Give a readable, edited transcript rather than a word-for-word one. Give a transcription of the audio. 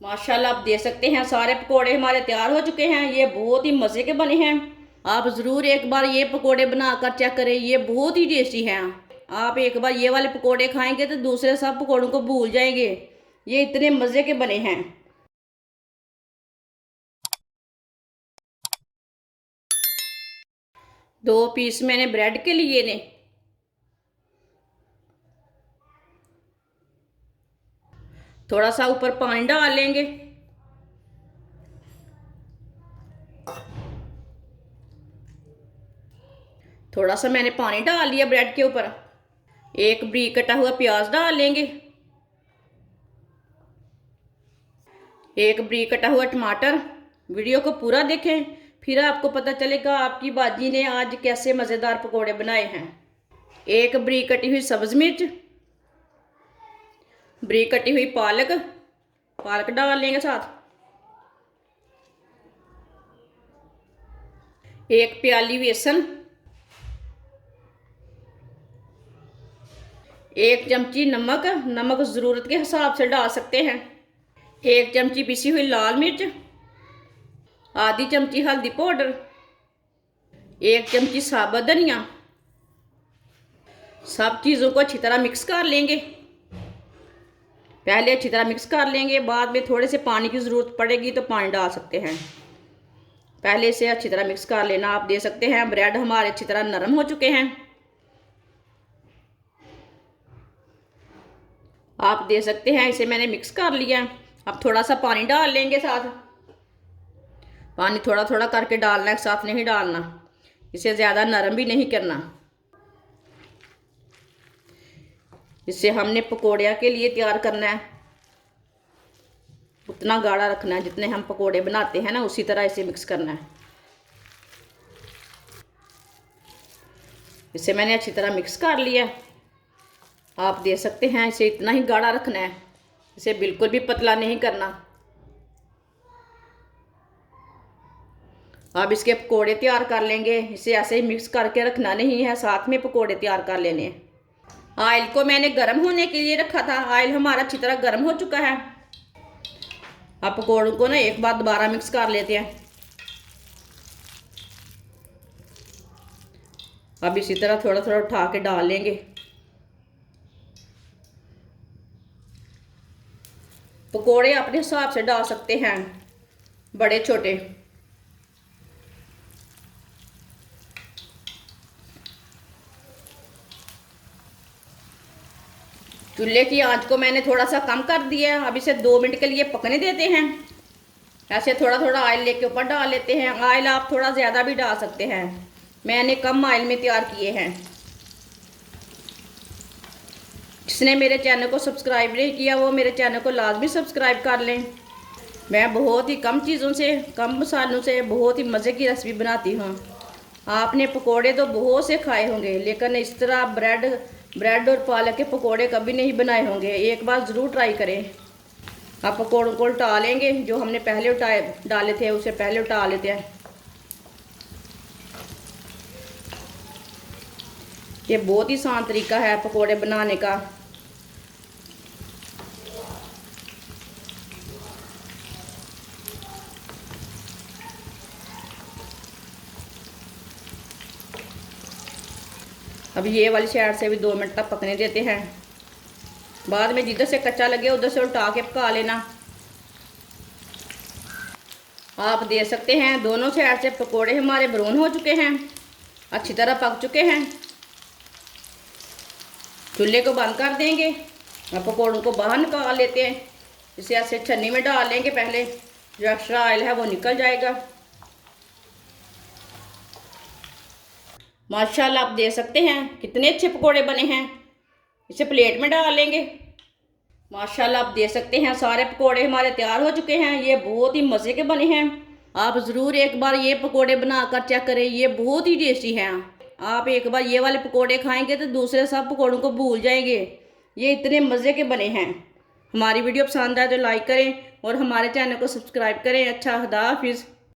माशाल्लाह आप देख सकते हैं सारे पकोड़े हमारे तैयार हो चुके हैं। ये बहुत ही मज़े के बने हैं। आप ज़रूर एक बार ये पकोड़े बनाकर चेक करें, ये बहुत ही टेस्टी हैं। आप एक बार ये वाले पकोड़े खाएंगे तो दूसरे सब पकोड़ों को भूल जाएंगे। ये इतने मज़े के बने हैं। दो पीस मैंने ब्रेड के लिए ने, थोड़ा सा ऊपर पानी डाल लेंगे। थोड़ा सा मैंने पानी डाल लिया ब्रेड के ऊपर। एक बारीक कटा हुआ प्याज डाल लेंगे। एक बारीक कटा हुआ टमाटर। वीडियो को पूरा देखें, फिर आपको पता चलेगा आपकी बाजी ने आज कैसे मज़ेदार पकोड़े बनाए हैं। एक बारीक कटी हुई सब्ज़ मिर्च, बारीक कटी हुई पालक, पालक डाल लेंगे साथ। एक प्याली बेसन, एक चमची नमक, नमक ज़रूरत के हिसाब से डाल सकते हैं। एक चमची पिसी हुई लाल मिर्च, आधी चमची हल्दी पाउडर, एक चमची साबुत धनिया। सब चीज़ों को अच्छी तरह मिक्स कर लेंगे। पहले अच्छी तरह मिक्स कर लेंगे, बाद में थोड़े से पानी की ज़रूरत पड़ेगी तो पानी डाल सकते हैं। पहले से अच्छी तरह मिक्स कर लेना। आप देख सकते हैं ब्रेड हमारे अच्छी तरह नरम हो चुके हैं। आप देख सकते हैं इसे मैंने मिक्स कर लिया। अब थोड़ा सा पानी डाल लेंगे साथ। पानी थोड़ा थोड़ा करके डालना है, साथ नहीं डालना। इसे ज़्यादा नरम भी नहीं करना। इसे हमने पकोड़े के लिए तैयार करना है। उतना गाढ़ा रखना है जितने हम पकोड़े बनाते हैं ना, उसी तरह इसे मिक्स करना है। इसे मैंने अच्छी तरह मिक्स कर लिया। आप देख सकते हैं इसे इतना ही गाढ़ा रखना है, इसे बिल्कुल भी पतला नहीं करना। अब इसके पकोड़े तैयार कर लेंगे। इसे ऐसे ही मिक्स करके रखना नहीं है, साथ में पकोड़े तैयार कर लेने हैं। ऑयल को मैंने गर्म होने के लिए रखा था। ऑयल हमारा अच्छी तरह गर्म हो चुका है। अब पकोड़ों को ना एक बार दोबारा मिक्स कर लेते हैं। अब इसी तरह थोड़ा थोड़ा उठा के डाल लेंगे। पकोड़े अपने हिसाब से डाल सकते हैं, बड़े छोटे। चूल्हे की आंच को मैंने थोड़ा सा कम कर दिया। अब इसे 2 मिनट के लिए पकने देते हैं। ऐसे थोड़ा थोड़ा ऑयल लेके ऊपर डाल लेते हैं। ऑयल आप थोड़ा ज़्यादा भी डाल सकते हैं, मैंने कम ऑयल में तैयार किए हैं। जिसने मेरे चैनल को सब्सक्राइब नहीं किया वो मेरे चैनल को लाजमी सब्सक्राइब कर लें। मैं बहुत ही कम चीज़ों से, कम मसालों से बहुत ही मज़े की रेसिपी बनाती हूँ। आपने पकोड़े तो बहुत से खाए होंगे, लेकिन इस तरह ब्रेड और पालक के पकोड़े कभी नहीं बनाए होंगे। एक बार ज़रूर ट्राई करें। अब पकोड़ों को उल्टा लेंगे। जो हमने पहले डाले थे उसे पहले उल्टा लेते हैं। ये बहुत ही आसान तरीका है पकोड़े बनाने का। अब ये वाली साइड से भी 2 मिनट तक पकने देते हैं। बाद में जिधर से कच्चा लगे उधर से उल्टा के पका लेना। आप देख सकते हैं दोनों साइड से पकोड़े हमारे ब्राउन हो चुके हैं, अच्छी तरह पक चुके हैं। चूल्हे को बंद कर देंगे। अब पकोड़ों को बाहर निकाल लेते हैं। इसे ऐसे छन्नी में डाल लेंगे। पहले जो एक्स्ट्रा ऑयल है वो निकल जाएगा। माशाल्लाह आप देख सकते हैं कितने अच्छे पकोड़े बने हैं। इसे प्लेट में डाल लेंगे। माशाल्लाह आप देख सकते हैं सारे पकोड़े हमारे तैयार हो चुके हैं। ये बहुत ही मज़े के बने हैं। आप ज़रूर एक बार ये पकोड़े बनाकर चेक करें, ये बहुत ही टेस्टी हैं। आप एक बार ये वाले पकोड़े खाएंगे तो दूसरे सब पकोड़ों को भूल जाएंगे। ये इतने मज़े के बने हैं। हमारी वीडियो पसंद आए तो लाइक करें और हमारे चैनल को सब्सक्राइब करें। अच्छा, खुदा हाफिज़।